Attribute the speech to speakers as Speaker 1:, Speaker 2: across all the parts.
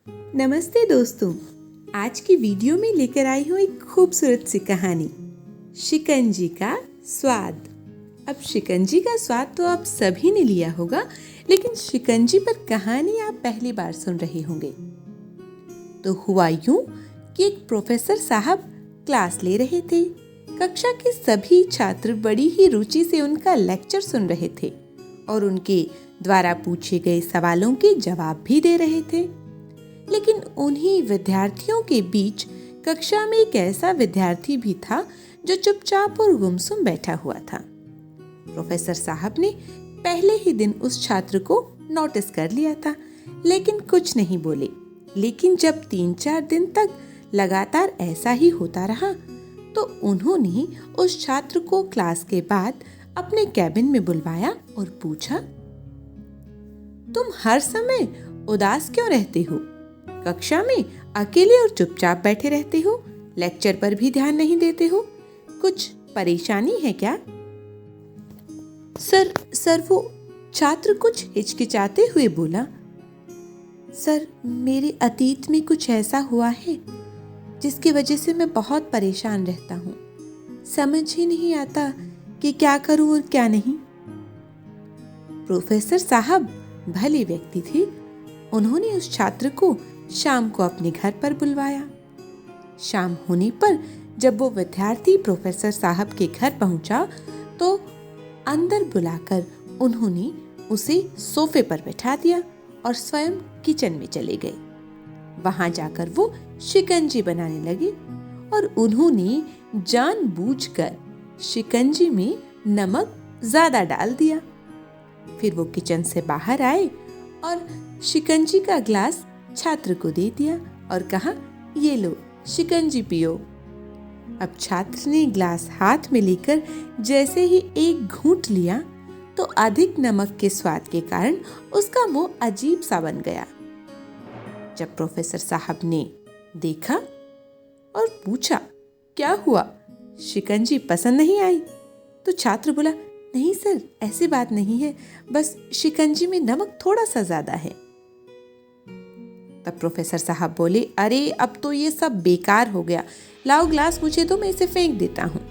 Speaker 1: नमस्ते दोस्तों। आज की वीडियो में लेकर आई हूँ एक खूबसूरत सी कहानी, शिकंजी का स्वाद। अब शिकंजी का स्वाद तो आप सभी ने लिया होगा, लेकिन शिकंजी पर कहानी आप पहली बार सुन रहे होंगे। तो हुआ यूं कि एक प्रोफेसर साहब क्लास ले रहे थे। कक्षा के सभी छात्र बड़ी ही रुचि से उनका लेक्चर सुन रहे थे और उनके द्वारा पूछे गए सवालों के जवाब भी दे रहे थे। लेकिन उन्हीं विद्यार्थियों के बीच कक्षा में एक ऐसा विद्यार्थी भी था जो चुपचाप और गुमसुम बैठा हुआ था। प्रोफेसर साहब ने पहले ही दिन उस छात्र को नोटिस कर लिया था, लेकिन कुछ नहीं बोले। लेकिन जब 3-4 दिन तक लगातार ऐसा ही होता रहा, तो उन्होंने उस छात्र को क्लास के बाद अपने कैबिन में बुलवाया और पूछा, तुम हर समय उदास क्यों रहते हो? कक्षा में अकेले और चुपचाप बैठे रहते हो, लेक्चर पर भी ध्यान नहीं देते हो। कुछ परेशानी है क्या? सर वो छात्र कुछ हिचकिचाते हुए बोला, सर मेरे अतीत में कुछ ऐसा हुआ है जिसकी वजह से मैं बहुत परेशान रहता हूँ। समझ ही नहीं आता कि क्या करूँ और क्या नहीं। प्रोफेसर साहब भले व्यक्ति थे। उन्होंने उस छात्र को शाम को अपने घर पर बुलवाया। शाम होने पर जब वो विद्यार्थी प्रोफेसर साहब के घर पहुंचा, तो अंदर बुलाकर उन्होंने उसे सोफे पर बैठा दिया और स्वयं किचन में चले गए। वहां जाकर वो शिकंजी बनाने लगे और उन्होंने जानबूझकर शिकंजी में नमक ज्यादा डाल दिया। फिर वो किचन से बाहर आए और शिकंजी का ग्लास छात्र को दे दिया और कहा, ये लो शिकंजी पियो। अब छात्र ने ग्लास हाथ में लेकर जैसे ही एक घूंट लिया, तो अधिक नमक के स्वाद के कारण उसका मुंह अजीब सा बन गया। जब प्रोफेसर साहब ने देखा और पूछा, क्या हुआ, शिकंजी पसंद नहीं आई? तो छात्र बोला, नहीं सर, ऐसी बात नहीं है, बस शिकंजी में नमक थोड़ा सा ज्यादा है। तब प्रोफेसर साहब बोले, अरे अब तो ये सब बेकार हो गया, लाओ ग्लास मुझे दो, मैं इसे फेंक देता हूँ।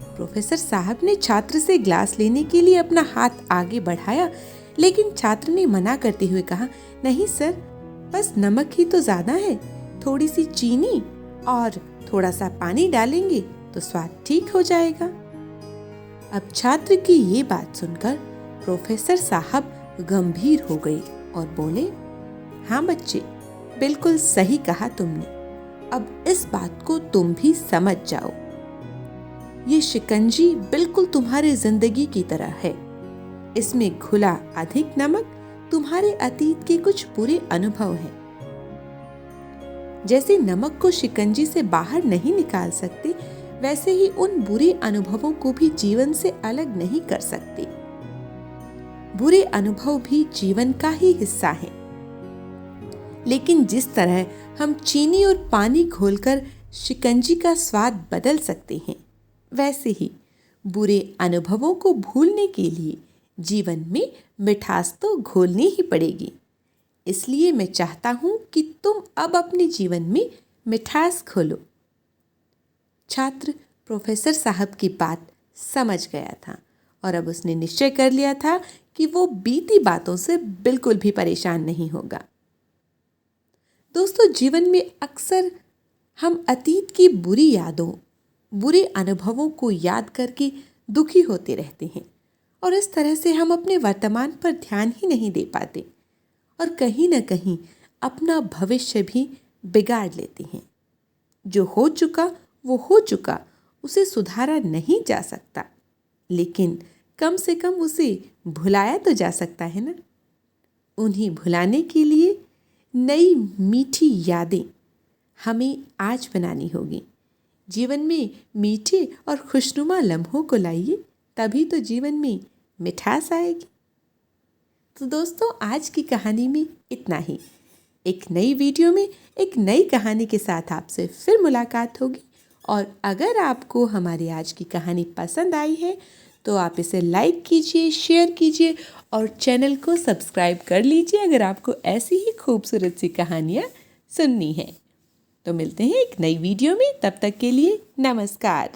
Speaker 1: प्रोफेसर साहब ने छात्र से ग्लास लेने के लिए अपना हाथ आगे बढ़ाया, लेकिन छात्र ने मना करते हुए कहा, नहीं सर, बस नमक ही तो ज्यादा है, थोड़ी सी चीनी और थोड़ा सा पानी डालेंगे तो स्वाद ठीक हो जाएगा। अब छात्र की ये बात सुनकर प्रोफेसर साहब गंभीर हो गए और बोले, हाँ बच्चे, बिल्कुल सही कहा तुमने। अब इस बात को तुम भी समझ जाओ। ये शिकंजी बिल्कुल तुम्हारी जिंदगी की तरह है। इसमें घुला अधिक नमक तुम्हारे अतीत के कुछ बुरे अनुभव हैं। जैसे नमक को शिकंजी से बाहर नहीं निकाल सकते, वैसे ही उन बुरे अनुभवों को भी जीवन से अलग नहीं कर सकते। बुरे अनुभव भी जीवन का ही हिस्सा हैं। लेकिन जिस तरह हम चीनी और पानी घोलकर शिकंजी का स्वाद बदल सकते हैं, वैसे ही बुरे अनुभवों को भूलने के लिए जीवन में मिठास तो घोलनी ही पड़ेगी। इसलिए मैं चाहता हूं कि तुम अब अपने जीवन में मिठास घोलो। छात्र प्रोफेसर साहब की बात समझ गया था और अब उसने निश्चय कर लिया था कि वो बीती बातों से बिल्कुल भी परेशान नहीं होगा। दोस्तों, जीवन में अक्सर हम अतीत की बुरी यादों, बुरे अनुभवों को याद करके दुखी होते रहते हैं और इस तरह से हम अपने वर्तमान पर ध्यान ही नहीं दे पाते और कहीं न कहीं अपना भविष्य भी बिगाड़ लेते हैं। जो हो चुका वो हो चुका, उसे सुधारा नहीं जा सकता, लेकिन कम से कम उसे भुलाया तो जा सकता है ना। उन्हें भुलाने के लिए नई मीठी यादें हमें आज बनानी होगी। जीवन में मीठे और खुशनुमा लम्हों को लाइए, तभी तो जीवन में मिठास आएगी। तो दोस्तों, आज की कहानी में इतना ही। एक नई वीडियो में एक नई कहानी के साथ आपसे फिर मुलाकात होगी। और अगर आपको हमारी आज की कहानी पसंद आई है तो आप इसे लाइक कीजिए, शेयर कीजिए और चैनल को सब्सक्राइब कर लीजिए अगर आपको ऐसी ही खूबसूरत सी कहानियाँ सुननी है। तो मिलते हैं एक नई वीडियो में, तब तक के लिए नमस्कार।